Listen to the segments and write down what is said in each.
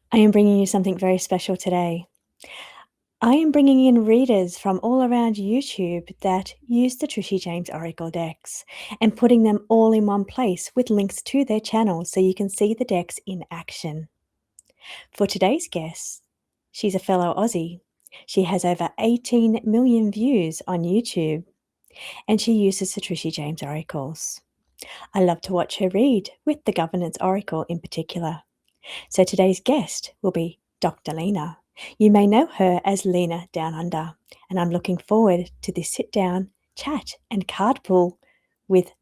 I am bringing you something very special today. I am bringing in readers from all around YouTube that use the Trishe Jaimes Oracle decks and putting them all in one place with links to their channels so you can see the decks in action. For today's guest, she's a fellow Aussie. She has over 18 million views on YouTube and she uses the Trishe Jaimes Oracles. I love to watch her read, with the Governance Oracle in particular. So today's guest will be Dr. Lena. You may know her as Lena Down Under, and I'm looking forward to this sit down, chat, and card pull with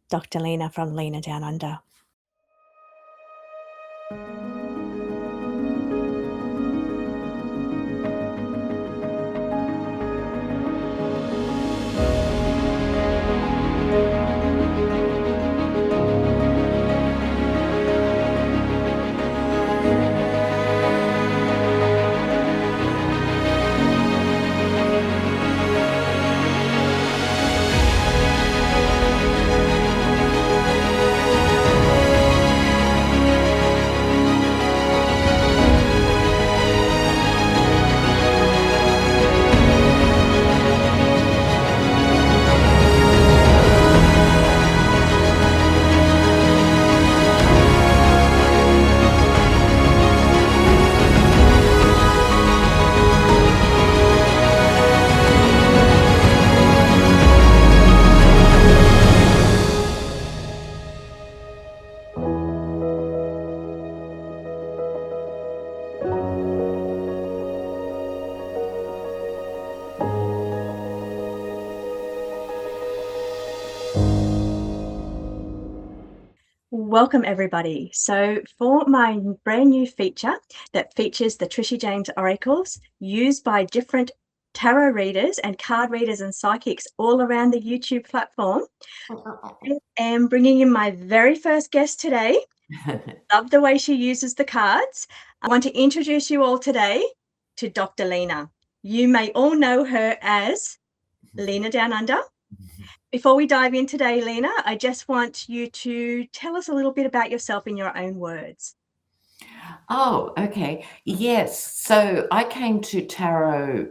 Dr. Lena from Lena Down Under. Welcome everybody. So for my brand new feature that features the Trishe Jaimes Oracles used by different tarot readers and card readers and psychics all around the YouTube platform, I am bringing in my very first guest today. Love the way she uses the cards. I want to introduce you all today to Dr. Lena. You may all know her as Lena Down Under. Before we dive in today, Lena, I just want you to tell us a little bit about yourself in your own words. Oh, okay. Yes. So I came to tarot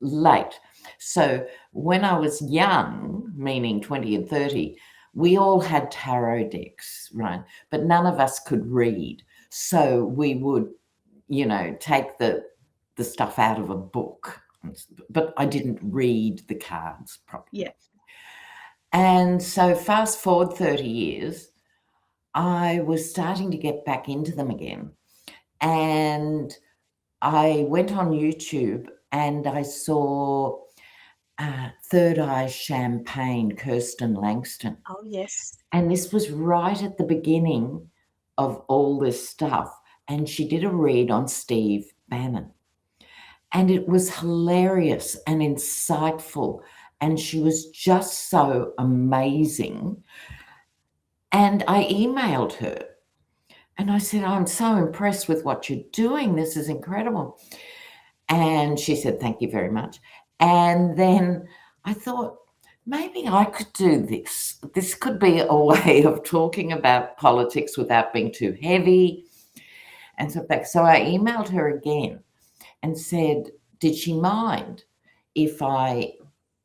late. So when I was young, meaning 20 and 30, we all had tarot decks, right? But none of us could read. So we would, take the stuff out of a book. But I didn't read the cards properly. Yeah. And so fast forward 30 years, I was starting to get back into them again. And I went on YouTube and I saw Third Eye Champagne, Kirsten Langston. Oh, yes. And this was right at the beginning of all this stuff. And she did a read on Steve Bannon. And it was hilarious and insightful. And she was just so amazing. And I emailed her and I said, I'm so impressed with what you're doing. This is incredible. And she said, thank you very much. And then I thought, maybe I could do this. This could be a way of talking about politics without being too heavy. And so I emailed her again and said, did she mind if I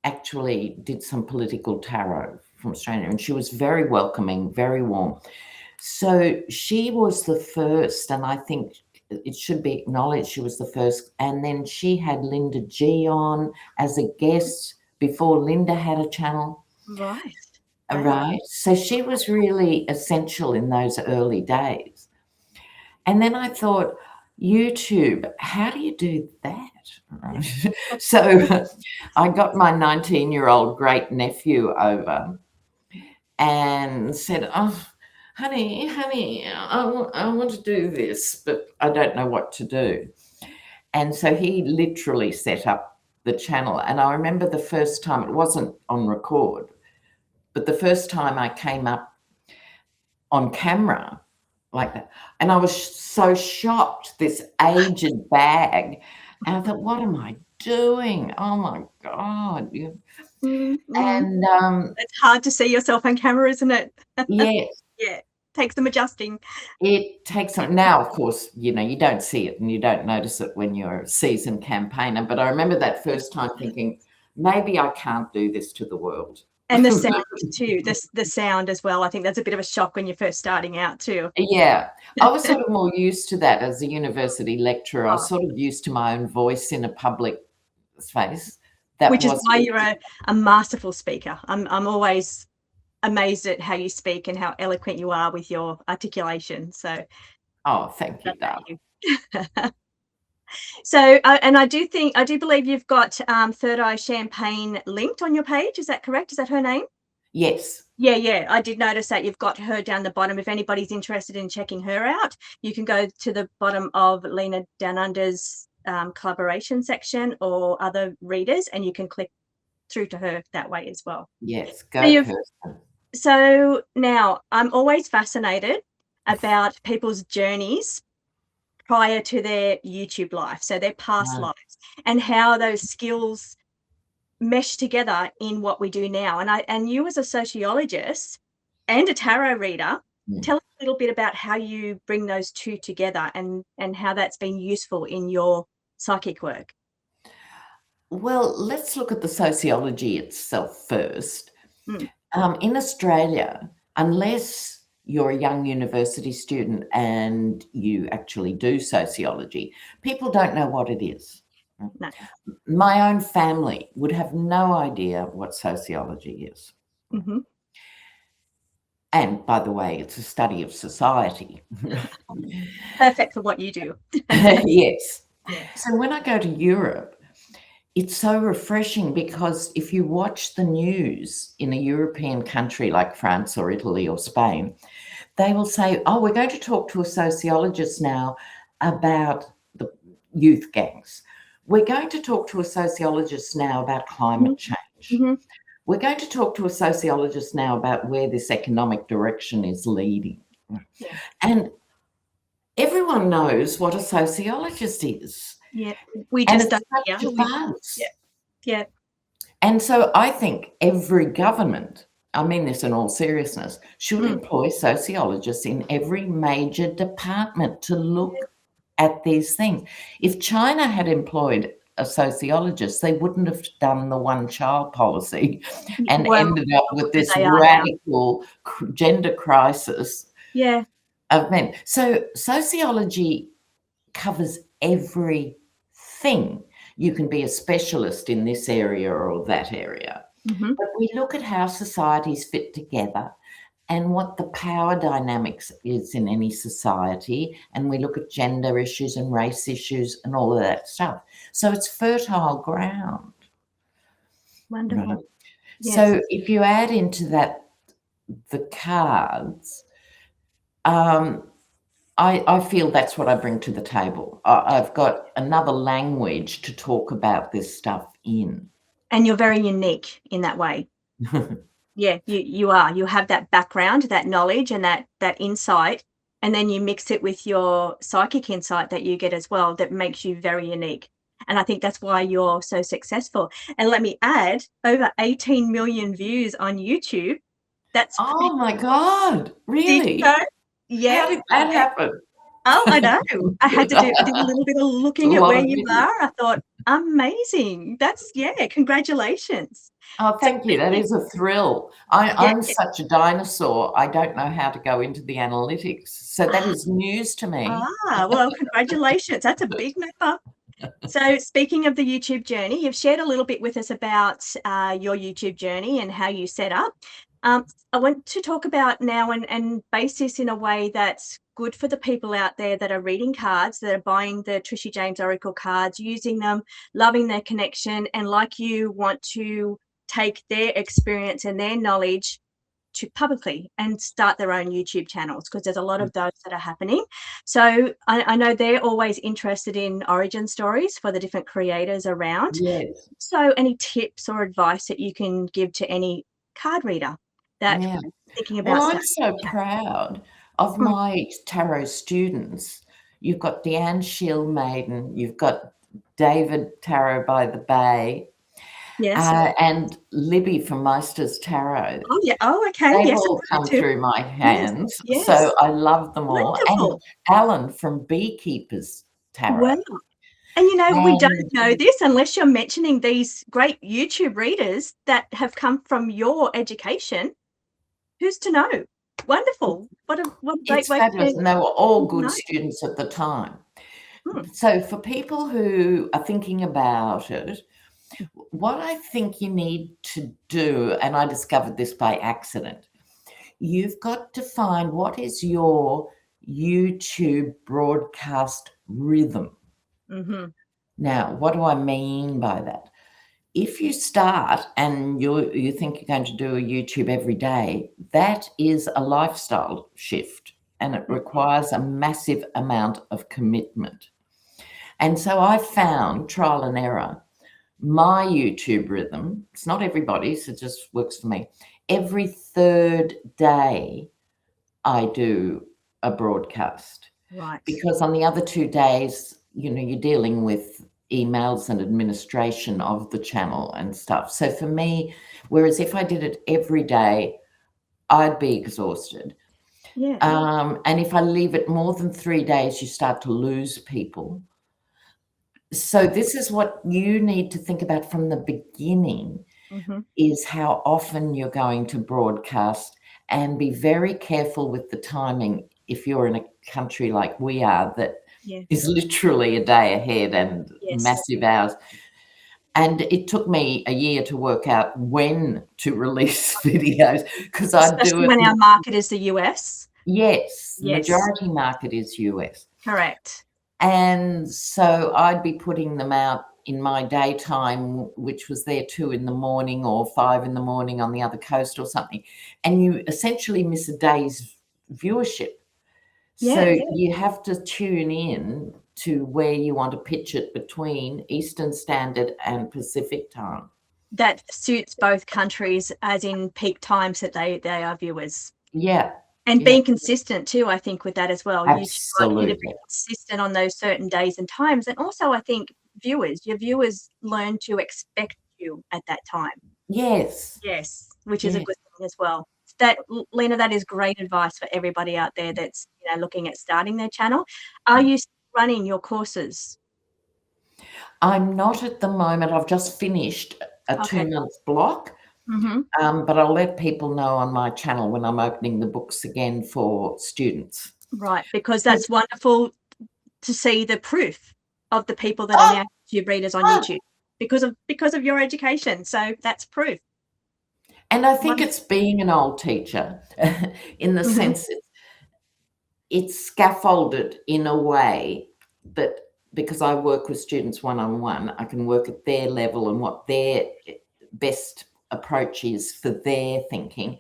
actually did some political tarot from Australia? And she was very welcoming, very warm. So she was the first, and I think it should be acknowledged she was the first. And then she had Linda G on as a guest before Linda had a channel. Right. Right. So she was really essential in those early days. And then I thought, YouTube, how do you do that? Right. So I got my 19-year-old great nephew over and said, oh, honey, I want to do this, but I don't know what to do. And so he literally set up the channel. And I remember the first time, it wasn't on record, but the first time I came up on camera like that, and I was so shocked, this aged bag. And I thought, what am I doing? Oh my God. Mm-hmm. And it's hard to see yourself on camera, isn't it? yes. Yeah. Takes some adjusting. It takes some. Now, of course, you don't see it and you don't notice it when you're a seasoned campaigner. But I remember that first time thinking, maybe I can't do this to the world. And the sound too, the sound as well. I think that's a bit of a shock when you're first starting out too. Yeah, I was sort of more used to that as a university lecturer. I was sort of used to my own voice in a public space. Which is why you're a masterful speaker. I'm always amazed at how you speak and how eloquent you are with your articulation. So, thank you, darling. So, and I do believe you've got Third Eye Champagne linked on your page. Is that correct? Is that her name? Yes. Yeah. I did notice that you've got her down the bottom. If anybody's interested in checking her out, you can go to the bottom of Lena Down Under's collaboration section or other readers, and you can click through to her that way as well. Yes, go person. So now I'm always fascinated about people's journeys prior to their YouTube life, so their past lives, and how those skills mesh together in what we do now. And you as a sociologist and a tarot reader, tell us a little bit about how you bring those two together and how that's been useful in your psychic work. Well, let's look at the sociology itself first. In Australia, unless you're a young university student and you actually do sociology, people don't know what it is. No. My own family would have no idea what sociology is. Mm-hmm. And by the way, it's a study of society. Perfect for what you do. Yes. So when I go to Europe, it's so refreshing because if you watch the news in a European country like France or Italy or Spain, they will say, we're going to talk to a sociologist now about the youth gangs. We're going to talk to a sociologist now about climate change. Mm-hmm. We're going to talk to a sociologist now about where this economic direction is leading. Yeah. And everyone knows what a sociologist is. Yeah, we just don't. Yeah. And so I think every government, I mean this in all seriousness, should employ sociologists in every major department to look at these things. If China had employed a sociologist, they wouldn't have done the one-child policy and ended up with this radical gender crisis. Yeah. Of men. So sociology covers everything. You can be a specialist in this area or that area. Mm-hmm. But we look at how societies fit together and what the power dynamics is in any society, and we look at gender issues and race issues and all of that stuff. So it's fertile ground. Wonderful. Right? Yes. So if you add into that the cards, I feel that's what I bring to the table. I've got another language to talk about this stuff in. And you're very unique in that way. Yeah, you are. You have that background, that knowledge and that insight, and then you mix it with your psychic insight that you get as well that makes you very unique. And I think that's why you're so successful. And let me add, over 18 million views on YouTube. That's my God, really? Did you know? Yeah. How did that happen? Oh, I know. I did a little bit of looking at where you are. I thought, amazing. That's, congratulations. Oh, thank you. That is a thrill. I'm such a dinosaur. I don't know how to go into the analytics. So that is news to me. Well, congratulations. That's a big number. So speaking of the YouTube journey, you've shared a little bit with us about your YouTube journey and how you set up. I want to talk about now and base this in a way that's good for the people out there that are reading cards, that are buying the Trishe Jaimes Oracle cards, using them, loving their connection, and like you want to take their experience and their knowledge to publicly and start their own YouTube channels, because there's a lot of those that are happening. So I know they're always interested in origin stories for the different creators around. Yes. So any tips or advice that you can give to any card reader that thinking about? Well, I'm so proud of my tarot students. You've got Deanne Shield Maiden, you've got David Tarot by the Bay, Yes. and Libby from Meister's Tarot. Oh, yeah. Oh, okay. They've Yes, all I've come heard too. through my Yes. hands, Yes. so I love them all, and Wonderful. Alan from Beekeepers Wow. Tarot. And, we don't And know this unless you're mentioning these great YouTube readers that have come from your education. Who's to know? Wonderful. What a great it's way fabulous, to and they were all good know. students at the time. Hmm. So for people who are thinking about it, what I think you need to do, and I discovered this by accident, you've got to find what is your YouTube broadcast rhythm. Mm-hmm. Now, what do I mean by that? If you start and you think you're going to do a YouTube every day, that is a lifestyle shift, and it requires a massive amount of commitment. And so I found, trial and error, my YouTube rhythm, it's not everybody's, it just works for me. Every third day, I do a broadcast, Right. because on the other 2 days, you're dealing with emails and administration of the channel and stuff. So for me, whereas if I did it every day, I'd be exhausted. Yeah. And if I leave it more than 3 days, you start to lose people. So this is what you need to think about from the beginning, Mm-hmm. is how often you're going to broadcast, and be very careful with the timing if you're in a country like we are that Yeah. is literally a day ahead and Yes. massive hours. And it took me a year to work out when to release videos, because I'd do Especially it. when our market is the US. Yes, the Yes. majority market is US. Correct. And so I'd be putting them out in my daytime, which was there 2 in the morning or 5 in the morning on the other coast or something. And you essentially miss a day's viewership. So Yeah. you have to tune in to where you want to pitch it between Eastern Standard and Pacific time. That suits both countries, as in peak times that they are viewers. Yeah. And Yeah, being consistent too, I think, with that as well. YouTube want you to be absolutely. consistent on those certain days and times. And also, I think your viewers learn to expect you at that time. Yes. Yes, which is a Yes. good thing as well. That, Lena, that is great advice for everybody out there that's looking at starting their channel. Are you still running your courses? I'm not at the moment. I've just finished a Okay. 2-month block. Mm-hmm. But I'll let people know on my channel when I'm opening the books again for students. Right, because that's wonderful to see the proof of the people that are Oh, now YouTube readers on oh. YouTube because of your education. So that's proof. And I think Wonderful. it's being an old teacher in the Mm-hmm. sense it's scaffolded in a way that, because I work with students one-on-one, I can work at their level and what their best approach is for their thinking.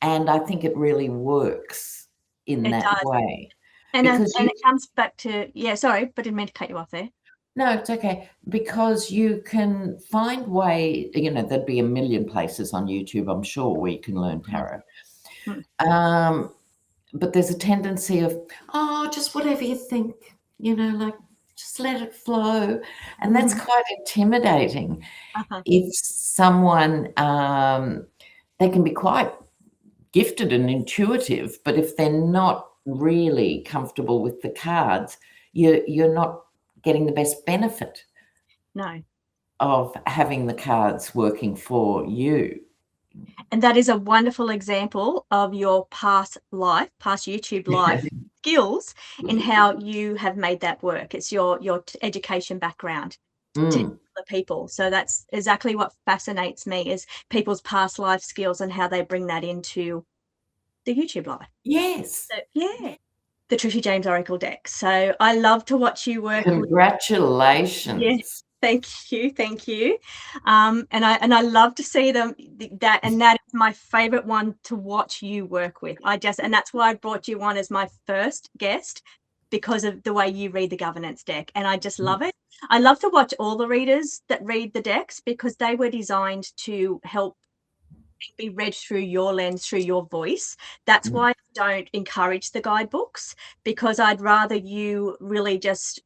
And I think it really works in It that does. way. And Because it comes back to, sorry, but I didn't mean to cut you off there. No, it's okay, because you can find there'd be a million places on YouTube, I'm sure, where you can learn tarot. But there's a tendency of, just whatever you think, like, just let it flow. And that's quite intimidating. Uh-huh. If someone, they can be quite gifted and intuitive, but if they're not really comfortable with the cards, you're not getting the best benefit No. of having the cards working for you. And that is a wonderful example of your past YouTube life skills and how you have made that work. It's your education background to Mm. other people. So that's exactly what fascinates me, is people's past life skills and how they bring that into the YouTube life. Yes. So yeah, the Trishe Jaimes Oracle deck. So I love to watch you work. Congratulations. Thank you, thank you. And I love to see them, that is my favorite one to watch you work with. And that's why I brought you on as my first guest, because of the way you read the governance deck, and I just love it. I love to watch all the readers that read the decks, because they were designed to help be read through your lens, through your voice. That's why I don't encourage the guidebooks, because I'd rather you really just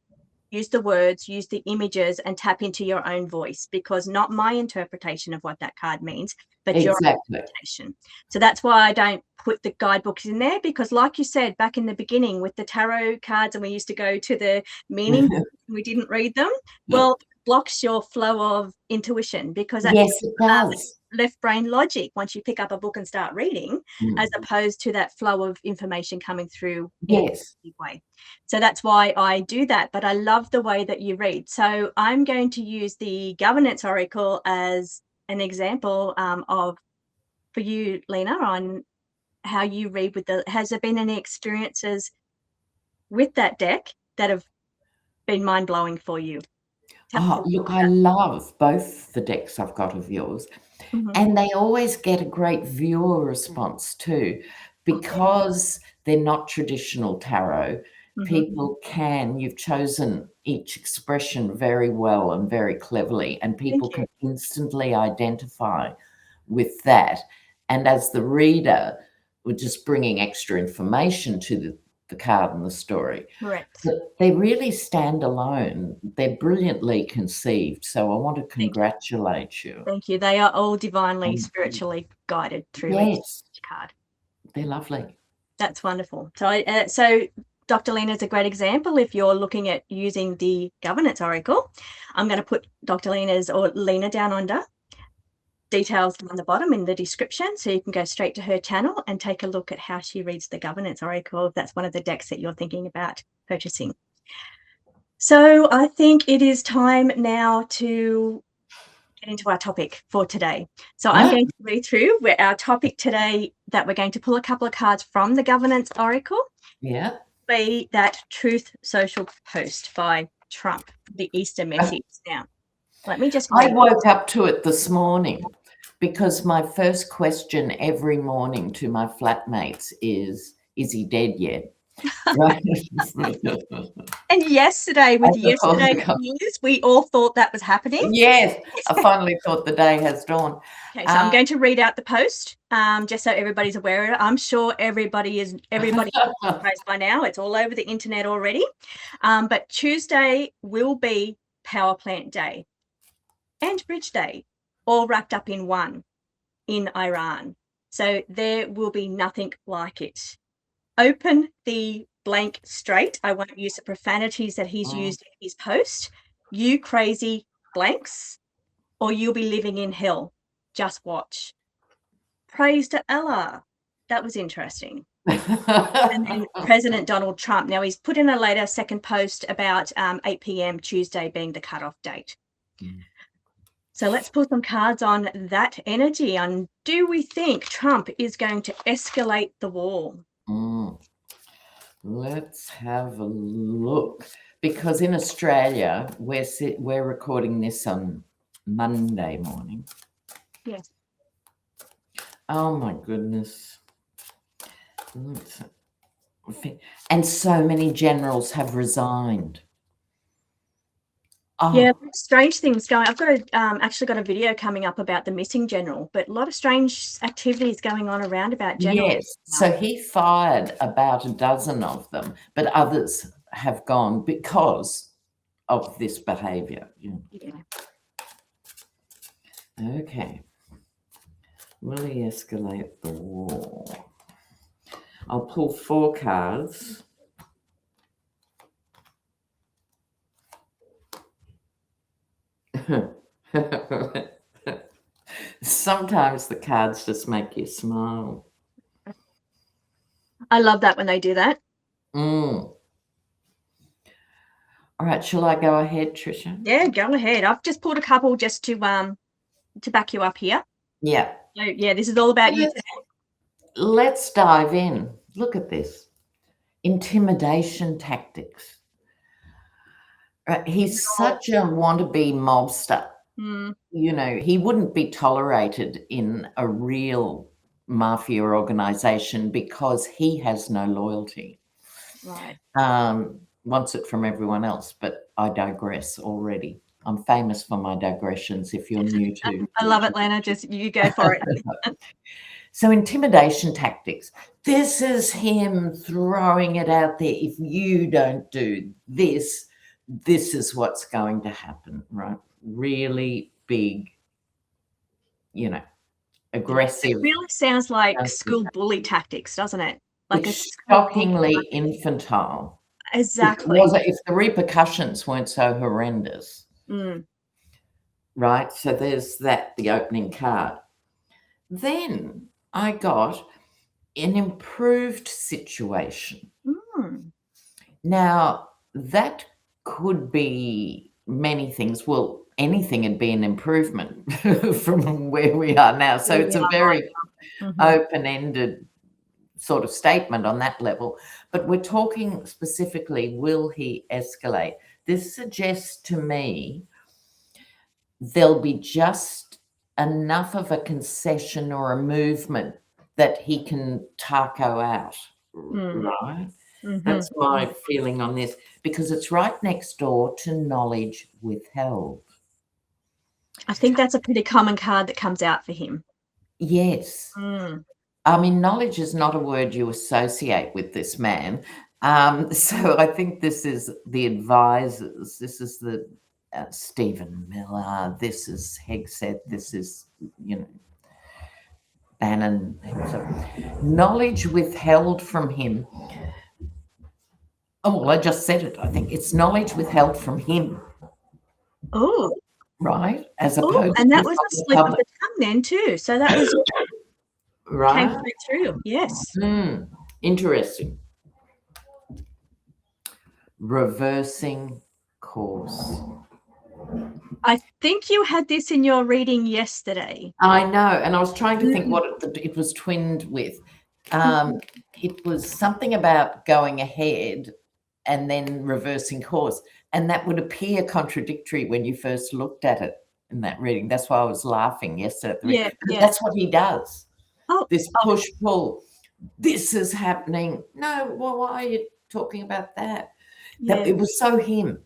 use the words, use the images, and tap into your own voice, because not my interpretation of what that card means, but your interpretation. So that's why I don't put the guidebooks in there, because like you said back in the beginning with the tarot cards, and we used to go to the meaning books and we didn't read them. Well, it blocks your flow of intuition, because that's Yes, it does. left brain logic once you pick up a book and start reading, as opposed to that flow of information coming through in a positive way. So that's why I do that. But I love the way that you read. So I'm going to use the Governance Oracle as an example for you, Lena, on how you read with has there been any experiences with that deck that have been mind-blowing for you? Look, I love both the decks I've got of yours. And they always get a great viewer response too, because they're not traditional tarot. People you've chosen each expression very well and very cleverly, and people can instantly identify with that. And as the reader, we're just bringing extra information to the card and the story. Correct. But they really stand alone. They're brilliantly conceived. So I want to congratulate you. Thank you. They are all divinely, spiritually guided through each card. They're lovely. That's wonderful. So Dr. Lena is a great example. If you're looking at using the Governance Oracle, I'm going to put Dr. Lena's, or Lena Down Under, details on the bottom in the description, so you can go straight to her channel and take a look at how she reads the Governance Oracle, if that's one of the decks that you're thinking about purchasing. So I think it is time now to get into our topic for today. So I'm going to read through where our topic today, that we're going to pull a couple of cards from the Governance Oracle. Be that Truth Social post by Trump, the Easter message. Now, let me just... I woke up to it this morning, because my first question every morning to my flatmates is he dead yet? Right. And yesterday, with yesterday's news, we all thought that was happening. Yes, I finally thought the day has dawned. Okay, so I'm going to read out the post, just so everybody's aware of it. I'm sure everybody knows by now. It's all over the internet already. But Tuesday will be Power Plant Day and Bridge Day, all wrapped up in one, in Iran. So there will be nothing like it. Open the blank Strait. I won't use the profanities that he's used in his post. You crazy blanks, or you'll be living in hell. Just watch. Praise to Allah. That was interesting. And then President Donald Trump. Now, he's put in a later second post about 8 p.m. Tuesday being the cutoff date. So let's put some cards on that energy. And do we think Trump is going to escalate the war? Let's have a look. Because in Australia, we're recording this on Monday morning. Yes. Oh my goodness. And so many generals have resigned. Yeah, strange things going. I've got actually got a video coming up about the missing general, but a lot of strange activities going on around about generals. Yes, so he fired about a dozen of them, but others have gone because of this behaviour. Okay. Will he escalate the war? I'll pull 4 cards. Sometimes the cards just make you smile. I love that when they do that. All right, shall I go ahead, Trisha? Yeah, go ahead. I've just pulled a couple just to back you up here. Yeah. So, yeah, this is all about you today. Let's dive in. Look at this. Intimidation tactics. He's such a wannabe mobster. You know, he wouldn't be tolerated in a real mafia organization because he has no loyalty. Right. Wants it from everyone else, but I digress already. I'm famous for my digressions if you're new to... I love it, Lena. Just you go for it. So intimidation tactics. This is him throwing it out there. If you don't do this, this is what's going to happen, right? Really big, aggressive. It really sounds like school bully tactics, doesn't it? Like a It's school bully. shockingly infantile. Exactly. If the repercussions weren't so horrendous, right? So there's that, the opening card. Then I got an improved situation. Now, that could be many things. Well, anything would be an improvement from where we are now. So it's a very open-ended sort of statement on that level. But we're talking specifically, will he escalate? This suggests to me there'll be just enough of a concession or a movement that he can taco out, right? That's my feeling on this, because it's right next door to knowledge withheld. I think that's a pretty common card that comes out for him. Yes. I mean, knowledge is not a word you associate with this man. So I think this is the advisors. This is the Stephen Miller. This is Hegseth. This is, Bannon. So knowledge withheld from him. Oh, well, I just said it. I think it's knowledge withheld from him. Oh, right. As opposed and that to was a slip of the tongue then too. So that was right. Came through. Yes. Interesting. Reversing course. I think you had this in your reading yesterday. I know, and I was trying to think what it was twinned with. It was something about going ahead and then reversing course, and that would appear contradictory when you first looked at it in that reading. That's why I was laughing yesterday. Yeah. That's what he does. This push-pull. This is happening. No, well, why are you talking about that? Yeah. It was so him.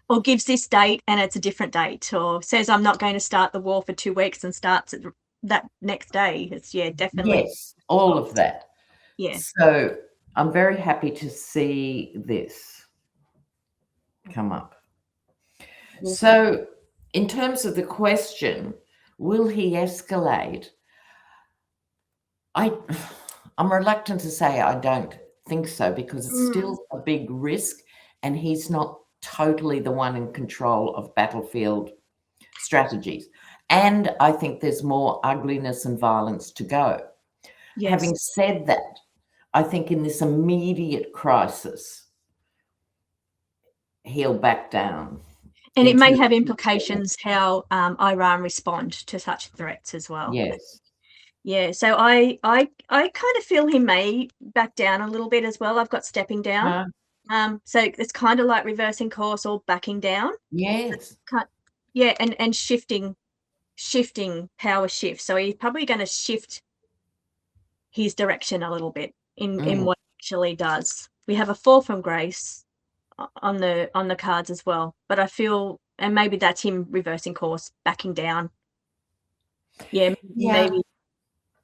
Or gives this date and it's a different date, or says I'm not going to start the war for 2 weeks and starts at that next day. It's definitely. Yes, all of that. Yeah. So I'm very happy to see this come up. So in terms of the question, will he escalate? I'm reluctant to say I don't think so, because it's still a big risk, and he's not totally the one in control of battlefield strategies. And I think there's more ugliness and violence to go. Yes. Having said that, I think in this immediate crisis, he'll back down. And it may have implications how Iran respond to such threats as well. Yes. Yeah, so I kind of feel he may back down a little bit as well. I've got stepping down. So it's kind of like reversing course or backing down. Yes. Yeah, and shifting power shift. So he's probably going to shift his direction a little bit in what he actually does. We have a fall from grace on the cards as well, but I feel, and maybe that's him reversing course, backing down. Yeah. Maybe.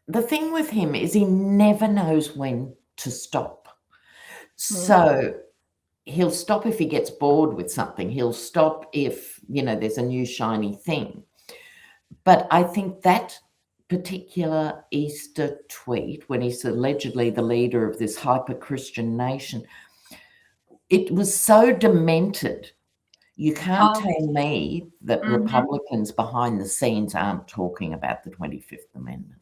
The thing with him is he never knows when to stop. So he'll stop if he gets bored with something. He'll stop if, there's a new shiny thing. But I think that particular Easter tweet, when he's allegedly the leader of this hyper-Christian nation, it was so demented. You can't tell me that Republicans behind the scenes aren't talking about the 25th Amendment.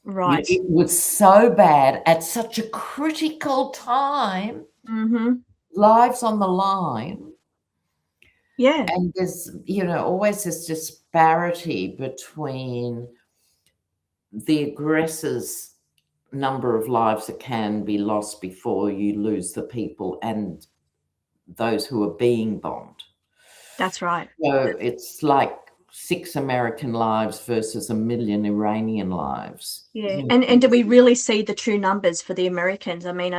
Right. It was so bad at such a critical time. Lives on the line. Yeah. And there's, always this disparity between the aggressor's number of lives that can be lost before you lose the people and those who are being bombed. That's right. So it's like 6 American lives versus 1 million Iranian lives. Yeah. And do we really see the true numbers for the Americans? I mean,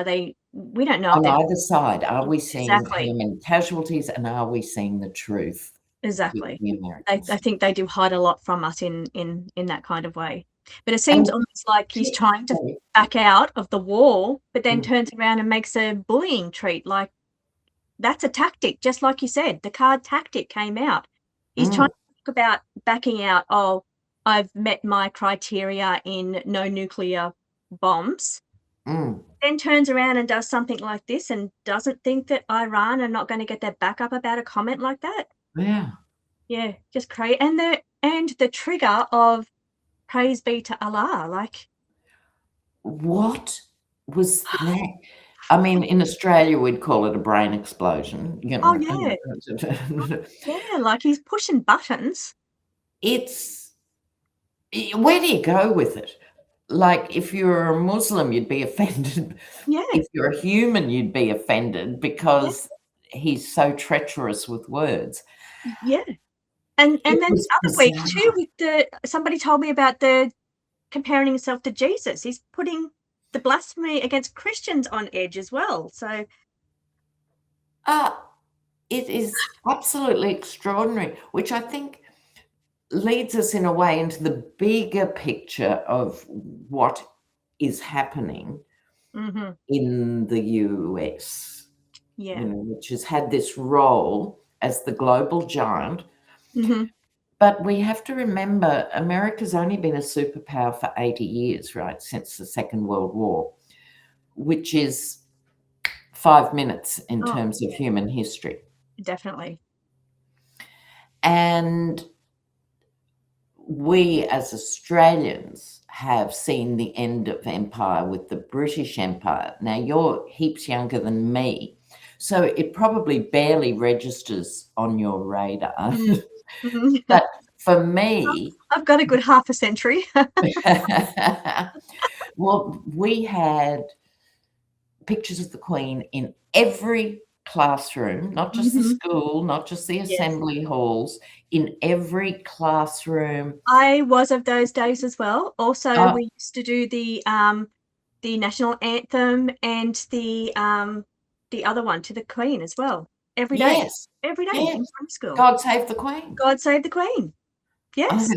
we don't know. On either side, are we seeing how many casualties, and are we seeing the truth? Exactly. The Americans? I think they do hide a lot from us in that kind of way. But it seems almost like he's trying to back out of the wall, but then turns around and makes a bullying treat like that's a tactic, just like you said. The card tactic came out. He's trying Mm, to talk about backing out. Oh, I've met my criteria in no nuclear bombs. mm, Then turns around and does something like this and doesn't think that Iran are not going to get their back up about a comment like that. yeah. Yeah, just crazy. And the trigger of praise be to Allah, like, What was that? I mean, in Australia, we'd call it a brain explosion, you oh know. yeah, yeah, like he's pushing buttons. It's where do you go with it? Like, if you're a Muslim, you'd be offended. Yeah, If you're a human, you'd be offended yeah, because he's so treacherous with words. yeah. And It then was the other week too, bizarre. with the somebody told me about the comparing himself to Jesus. He's putting the blasphemy against Christians on edge as well. So, Uh, it is absolutely extraordinary, which I think leads us in a way into the bigger picture of what is happening mhm, in the US, you yeah, know, which has had this role as the global giant. mhm, But we have to remember America's only been a superpower for 80 years, right, since the Second World War, which is 5 minutes in oh terms of human history. definitely, And we as Australians have seen the end of empire with the British Empire. Now, you're heaps younger than me, so it probably barely registers on your radar. mm, mhm. But for me, I've got a good half a century. well, we had pictures of the Queen in every classroom, not just the Mhm, school, not just the yes. assembly halls, in every classroom. I was of those days as well. Also, Uh, we used to do the national anthem and the other one to the Queen as well. yes, Every day yes. in primary school. God save the Queen. God save the Queen. Yes.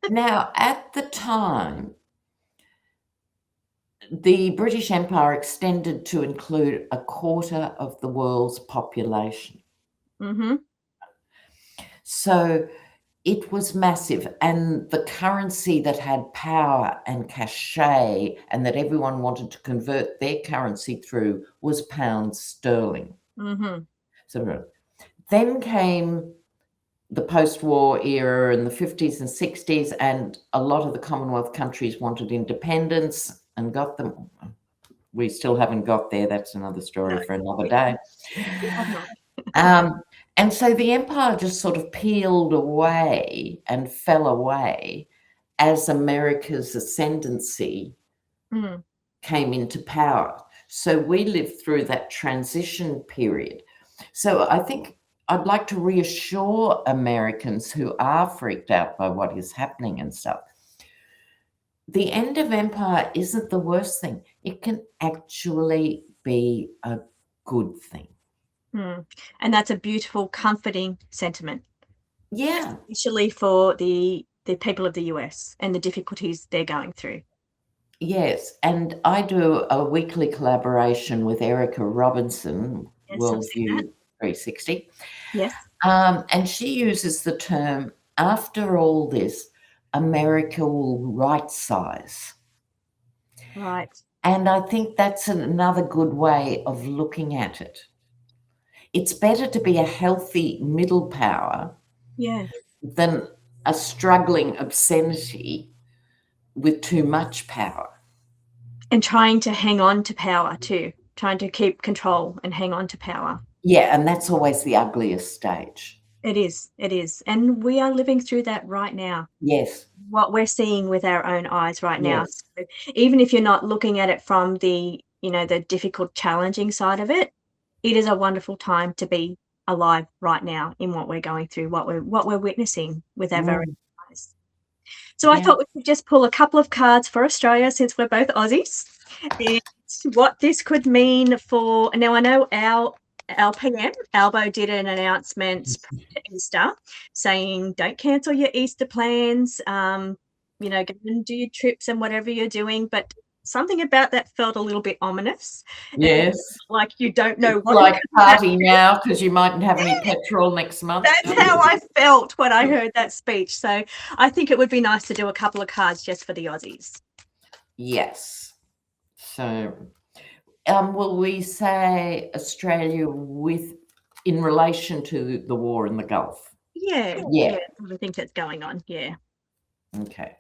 Now, at the time, the British Empire extended to include a quarter of the world's population. Mhm. So it was massive. And the currency that had power and cachet and that everyone wanted to convert their currency through was pounds sterling. Mhm. So then came the post-war era in the 50s and 60s, and a lot of the Commonwealth countries wanted independence and got them. We still haven't got there. That's another No, story for another we day. have not. Um, and so the empire just sort of peeled away and fell away as America's ascendancy Mm. came into power. So we lived through that transition period. So I think I'd like to reassure Americans who are freaked out by what is happening and stuff. The end of empire isn't the worst thing. It can actually be a good thing. Mm. And that's a beautiful, comforting sentiment, Yeah. especially for the people of the US and the difficulties they're going through. Yes, and I do a weekly collaboration with Erica Robinson, Yes, I've seen that. Worldview 360, Yes. and she uses the term, after all this, America will right-size. Right. And I think that's another good way of looking at it. It's better to be a healthy middle power Yeah. than a struggling obscenity with too much power. And trying to hang on to power too, trying to keep control and hang on to power. Yeah, and that's always the ugliest stage. It is, and we are living through that right now. Yes, What we're seeing with our own eyes right now. yes. So even if you're not looking at it from the difficult, challenging side of it, it is a wonderful time to be alive right now in what we're going through, what we're witnessing with our very Mm, eyes. So I yeah. thought we could just pull a couple of cards for Australia since we're both Aussies, and what this could mean for. Now I know our PM Albo did an announcement prior to Easter saying don't cancel your Easter plans. Go and do your trips and whatever you're doing, but something about that felt a little bit ominous. Yes. Like you don't know It's what like party now because you mightn't have any petrol next month. That's how I felt when I heard that speech. So I think it would be nice to do a couple of cards just for the Aussies. Yes. So will we say Australia in relation to the war in the Gulf? Yeah. I think that's going on. Yeah. Okay.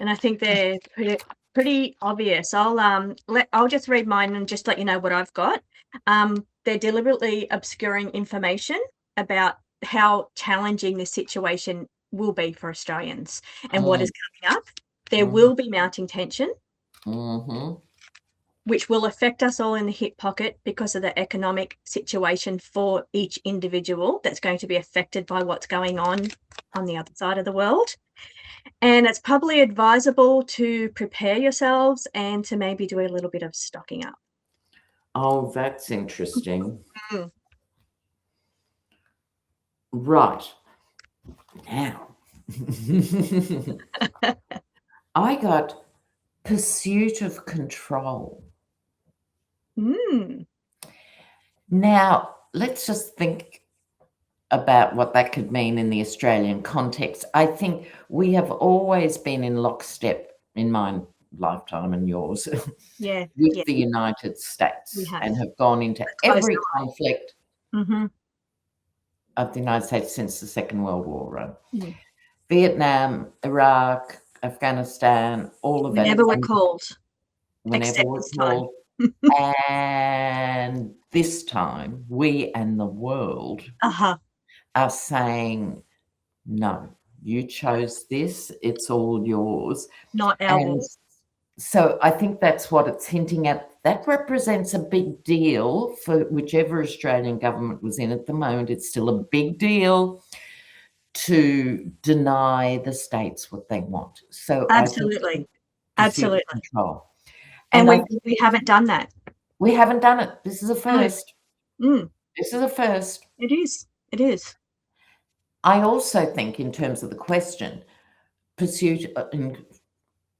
And I think they're pretty obvious. I'll just read mine and just let you know what I've got. They're deliberately obscuring information about how challenging this situation will be for Australians and what is coming up. There will be mounting tension, which will affect us all in the hip pocket because of the economic situation for each individual that's going to be affected by what's going on the other side of the world. And it's probably advisable to prepare yourselves and to maybe do a little bit of stocking up. Oh, that's interesting. Right. Now, I got pursuit of control. Now, let's just think about what that could mean in the Australian context. I think we have always been in lockstep in my lifetime and yours with the United States and have gone into every conflict of the United States since the Second World War, right? Vietnam, Iraq, Afghanistan, all of that. Whenever we're called. Whenever we're called. And this time, we and the world are saying, no, you chose this, it's all yours. Not our war. So I think that's what it's hinting at. That represents a big deal for whichever Australian government was in at the moment. It's still a big deal to deny the states what they want. So absolutely. Control. And we haven't done that. We haven't done it. This is a first. This is a first. It is. It is. I also think in terms of the question, pursuit and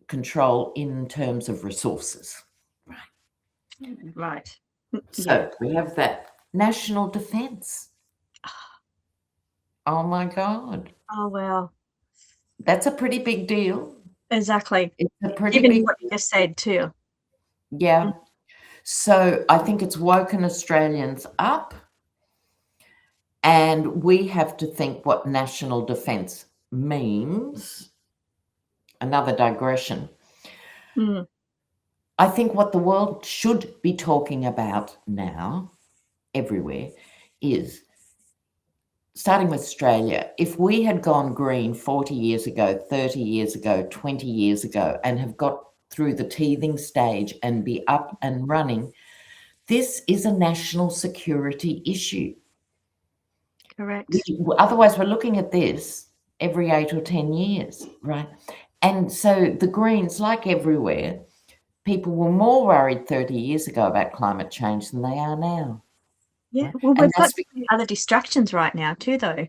control in terms of resources. Right. So we have that. National defence. Oh my God. Oh, wow. That's a pretty big deal. Exactly. It's a pretty Given big what you just said too. Yeah. So I think it's woken Australians up, and we have to think what national defence means. Another digression. I think what the world should be talking about now, everywhere, is, starting with Australia, if we had gone green 40 years ago, 30 years ago, 20 years ago, and have got through the teething stage and be up and running, this is a national security issue. Correct. Otherwise, we're looking at this every 8 or 10 years, right? And so the Greens, like everywhere, people were more worried 30 years ago about climate change than they are now. Yeah, well, we've got other distractions right now too, though.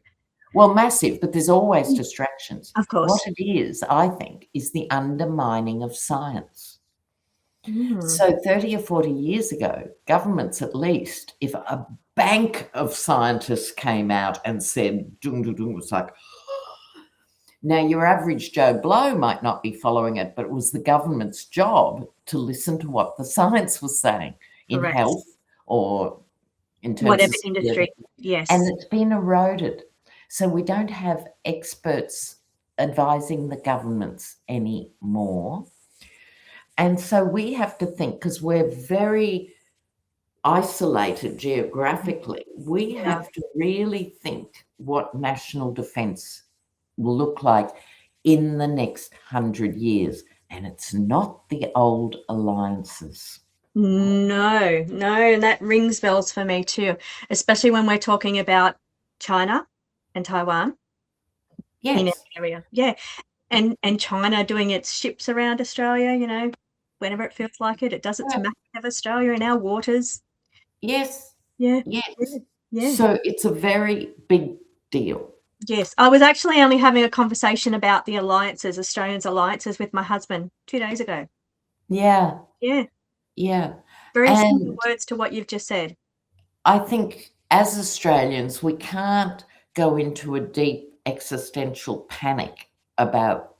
Well, massive, but there's always distractions. Of course. What it is, I think, is the undermining of science. So 30 or 40 years ago, governments at least, if a bank of scientists came out and said, dung, dung, dung, it was like, now your average Joe Blow might not be following it, but it was the government's job to listen to what the science was saying in health or in terms whatever of industry. Yes. And it's been eroded. So we don't have experts advising the governments anymore. And so we have to think, because we're very isolated geographically, we have to really think what national defence will look like in the next 100 years. And it's not the old alliances. No, and that rings bells for me too, especially when we're talking about China and Taiwan. Yes. In an area. Yeah. And China doing its ships around Australia, you know, whenever it feels like it. It does it to map of Australia in our waters. Yes. Yeah. Yes. Yeah. So it's a very big deal. Yes. I was actually only having a conversation about the alliances, Australians' alliances, with my husband 2 days ago. Yeah, Yeah, yeah. very similar And words to what you've just said. I think as Australians, we can't go into a deep existential panic about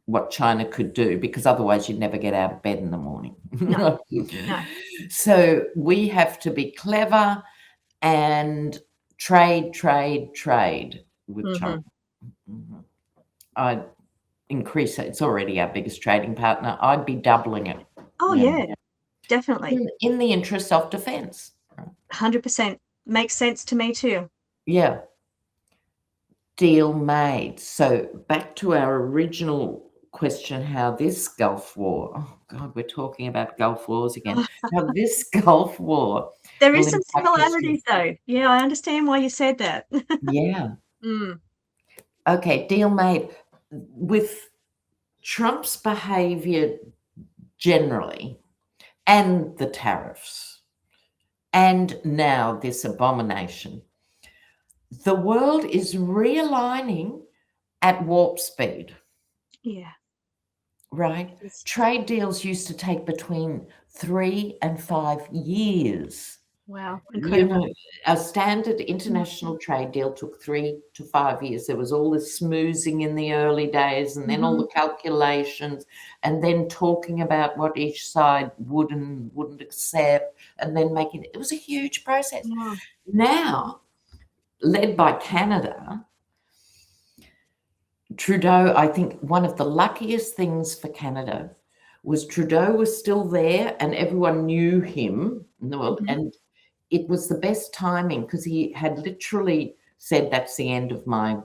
what China could do, because otherwise you'd never get out of bed in the morning. No, no. So we have to be clever and trade with China. Mhm. Mhm. I'd increase it. It's already our biggest trading partner. I'd be doubling it, Oh, you know, yeah, definitely. in the interest of defense. 100%. Makes sense to me too. Yeah. Deal made. So back to our original question, how this Gulf War, oh God, we're talking about Gulf Wars again, how this Gulf War There will is some impact history. similarities though. Yeah, I understand why you said that. Yeah. Mm, Okay, deal made. With Trump's behavior generally, and the tariffs, and now this abomination, the world is realigning at warp speed. yeah, Right? it is. Trade deals used to take between 3 and 5 years. Wow, You incredible. know, a standard Mm, international trade deal took 3 to 5 years. There was all this smoozing in the early days, and then all mhm. the calculations, and then talking about what each side would and wouldn't accept, and then making it was a huge process. Yeah, Now, led by Canada, Trudeau, I think one of the luckiest things for Canada was Trudeau was still there and everyone knew him in the world. mhm. And it was the best timing because he had literally said, that's the end of my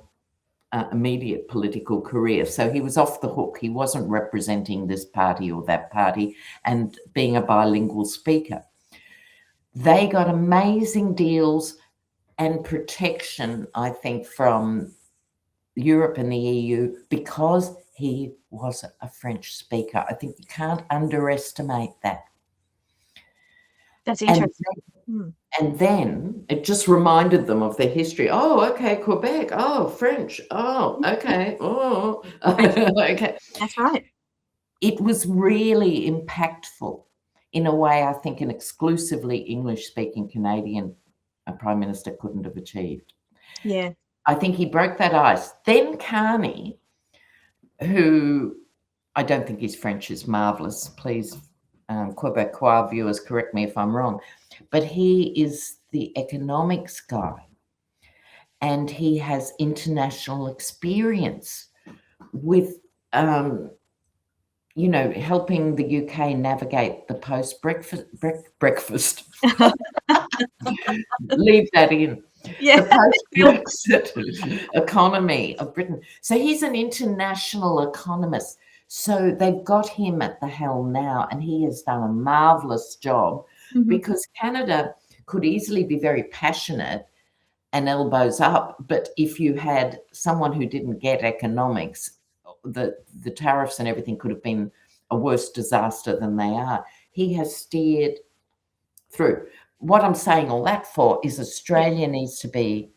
immediate political career. So he was off the hook. He wasn't representing this party or that party and being a bilingual speaker. They got amazing deals and protection, I think, from Europe and the EU because he was a French speaker. I think you can't underestimate that. That's And interesting. Mm. and then it just reminded them of their history. Oh, okay, Quebec. Oh, French. Oh, okay. Oh, That's okay. that's right. It was really impactful in a way I think an exclusively English-speaking Canadian Prime Minister couldn't have achieved. Yeah. I think he broke that ice. Then Carney, who I don't think his French is marvelous. Please, Quebecois viewers, correct me if I'm wrong. But he is the economics guy and he has international experience with, helping the UK navigate the post-breakfast. Leave that in. Yeah. The post-Brexit economy of Britain. So he's an international economist. So they've got him at the helm now, and he has done a marvelous job Mhm. because Canada could easily be very passionate and elbows up. But if you had someone who didn't get economics, the tariffs and everything could have been a worse disaster than they are. He has steered through. What I'm saying all that for is Yeah. Australia needs to be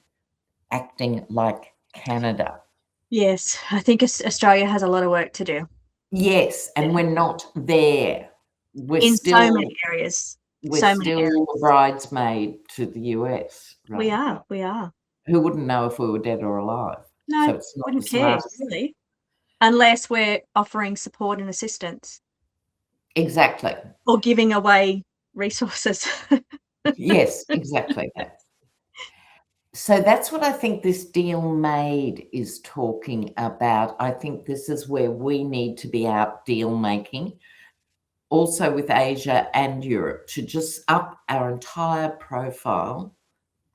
acting like Canada. Yes, I think Australia has a lot of work to do. Yes, and Yeah. we're not there. We're In so many still areas. we're So many still a areas. bridesmaid to the US, We right? are, we are. Who wouldn't know if we were dead or alive? So No, it's not the wouldn't care, smartest thing. really, unless we're offering support and assistance Exactly. or giving away resources. Yes, exactly that. So that's what I think this deal made is talking about. I think this is where we need to be out deal making, also with Asia and Europe, to just up our entire profile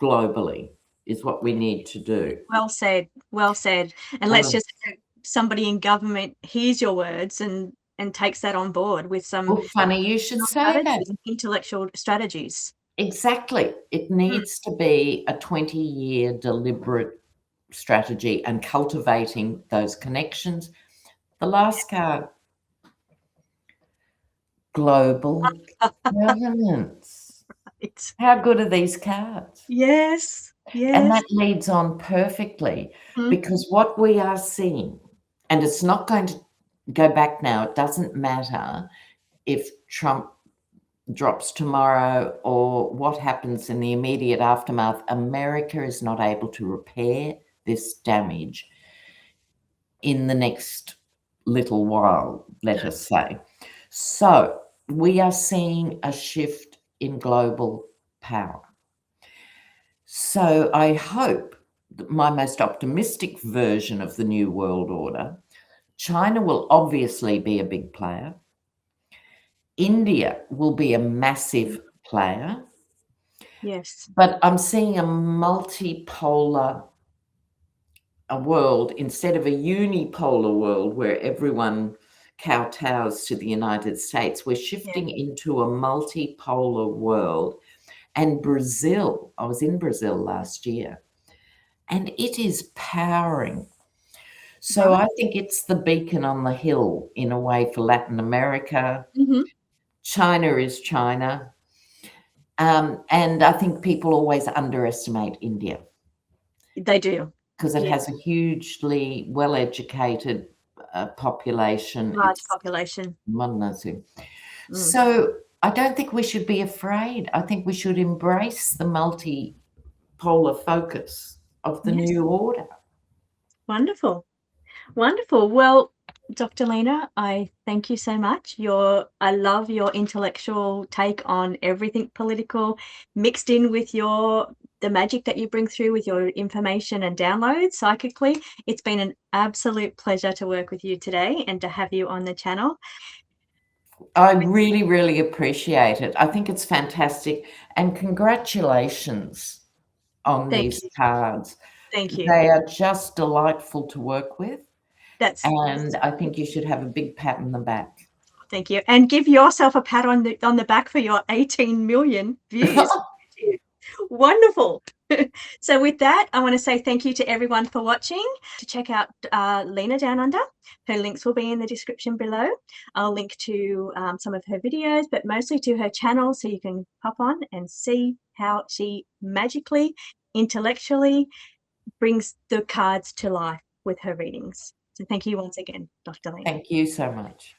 globally is what we need to do. Well said, well said. And let's Um, just hope somebody in government hears your words and takes that on board with some well, funny you should say that. strategies and intellectual strategies. Exactly. It Mm, needs to be a 20-year deliberate strategy and cultivating those connections. The last card, global governance. it's How good are these cards? yes, And yes. that leads on perfectly Mm, because what we are seeing, and it's not going to go back now, it doesn't matter, if Trump drops tomorrow or what happens in the immediate aftermath, America is not able to repair this damage in the next little while, let us say. So we are seeing a shift in global power. So I hope that my most optimistic version of the New World Order, China will obviously be a big player. India will be a massive player. Yes. But I'm seeing a multipolar world instead of a unipolar world where everyone kowtows to the United States. We're shifting into a multipolar world. And Brazil, I was in Brazil last year, and it is powering. So Right. I think it's the beacon on the hill in a way for Latin America. Mm-hmm. China is China. And I think people always underestimate India They do. because it Yeah. has a hugely well-educated population. Large It's population. modernizing. Mm. So I don't think we should be afraid. I think we should embrace the multipolar focus of the Yes. new order. Wonderful. Wonderful. Well, Dr. Lena, I thank you so much. I love your intellectual take on everything political, mixed in with the magic that you bring through with your information and downloads psychically. It's been an absolute pleasure to work with you today and to have you on the channel. I really, really appreciate it. I think it's fantastic. And congratulations on Thank these you. cards. Thank you. They are just delightful to work with. That's And I think you should have a big pat on the back. Thank you. And give yourself a pat on the back for your 18 million views. Wonderful. So with that, I want to say thank you to everyone for watching. To check out Lena Down Under, her links will be in the description below. I'll link to some of her videos, but mostly to her channel, so you can pop on and see how she magically, intellectually brings the cards to life with her readings. So thank you once again, Dr. Lena. Thank you so much.